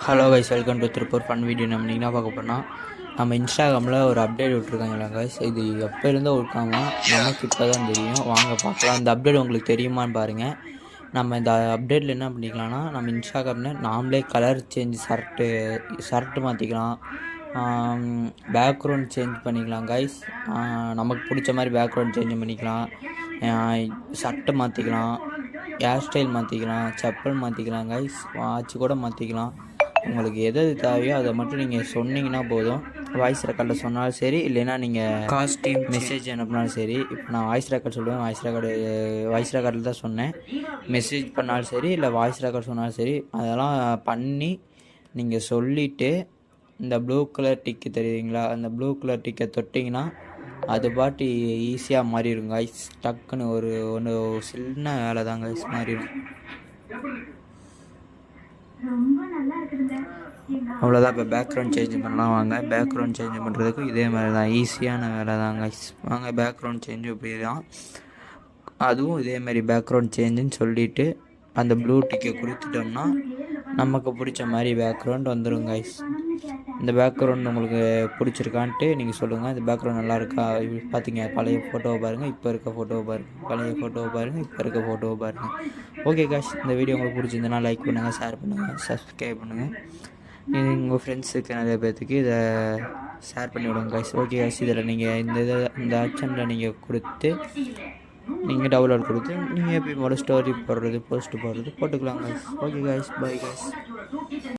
Hello guys, welcome to Tiruppur fun video. நம்ம இன்றைக்கி என்ன பார்க்க போனால், நம்ம இன்ஸ்டாகிராமில் ஒரு அப்டேட் விட்ருக்காங்களா கைஸ். இது எப்போ இருந்தோ இருக்காமா, நமக்கு இப்போ தான் தெரியும். வாங்க பார்க்கலாம். அந்த அப்டேட் உங்களுக்கு தெரியுமான்னு பாருங்கள். நம்ம இந்த அப்டேட்டில் என்ன பண்ணிக்கலாம்னா, நம்ம இன்ஸ்டாகிராமில் நாமளே கலர் சேஞ்ச் ஷர்ட்டு மாற்றிக்கலாம், பேக்ரவுண்ட் சேஞ்ச் பண்ணிக்கலாம் கைஸ். நமக்கு பிடிச்ச மாதிரி பேக்ரவுண்ட் சேஞ்ச் பண்ணிக்கலாம், சட்டை மாற்றிக்கலாம், ஹேர் ஸ்டைல் மாற்றிக்கலாம், செப்பல் மாற்றிக்கலாம் கைஸ், வாட்ச் கூட மாற்றிக்கலாம். உங்களுக்கு எது தேவையோ அதை மட்டும் நீங்கள் சொன்னீங்கன்னா போதும். வாய்ஸ் ரெக்கார்டில் சொன்னாலும் சரி, இல்லைன்னா நீங்கள் காஸ்டியூம் மெசேஜ் அனுப்பினாலும் சரி. இப்போ நான் வாய்ஸ் ரெக்கார்ட் சொல்லுவேன், வாய்ஸ் ரெக்கார்டில் தான் சொன்னேன். மெசேஜ் பண்ணாலும் சரி, இல்லை வாய்ஸ் ரெக்கார்ட் சொன்னாலும் சரி, அதெல்லாம் பண்ணி நீங்கள் சொல்லிவிட்டு இந்த ப்ளூ கலர் டிக்கு தெரியுதுங்களா, அந்த ப்ளூ கலர் டிக்கை தொட்டிங்கன்னா அது பாட்டு ஈஸியாக மாறிடும் கைஸ். டக்குன்னு ஒன்று சின்ன வேலை தான் கைஸ், மாறிடும். அவ்வளோதான். இப்போ பேக்ரவுண்ட் சேஞ்ச் பண்ணலாம். வாங்க, பேக்ரவுண்ட் சேஞ்ச் பண்ணுறதுக்கு இதே மாதிரி தான், ஈஸியான வேலை தான் கைஸ். வாங்க, பேக்ரவுண்ட் சேஞ்சும் இப்படி தான், அதுவும் இதேமாதிரி பேக்ரவுண்ட் சேஞ்சுன்னு சொல்லிவிட்டு அந்த ப்ளூ டிக்கை கொடுத்துட்டோம்னா நமக்கு பிடிச்ச மாதிரி பேக்ரவுண்ட் வந்துடும் கைஸ். இந்த பேக்ரவுண்ட் உங்களுக்கு பிடிச்சிருக்கான்ட்டு நீங்கள் சொல்லுங்கள். இந்த பேக்ரவுண்ட் நல்லா இருக்கா, இப்படி பார்த்தீங்க, பழைய ஃபோட்டோவை பாருங்கள், இப்போ இருக்க ஃபோட்டோவை பாருங்கள், பழைய ஃபோட்டோவை பாருங்கள், இப்போ இருக்க ஃபோட்டோவை பாருங்கள். ஓகே கைஸ், இந்த வீடியோ உங்களுக்கு பிடிச்சிருந்தனா லைக் பண்ணுங்கள், ஷேர் பண்ணுங்கள், சப்ஸ்கிரைப் பண்ணுங்கள். உங்கள் ஃப்ரெண்ட்ஸுக்கு நிறைய பேர்த்துக்கு இதை ஷேர் பண்ணி விடுங்க கைஸ். ஓகே கைஸ், இதில் நீங்கள் இந்த ஆப்ஷனில் நீங்கள் கொடுத்து நீங்கள் டவுன்லோட் கொடுத்து நீங்கள் எப்பயும் போல் ஸ்டோரி போடுறது, போஸ்ட்டு போடுறது போட்டுக்கலாம் guys. Okay guys, bye guys.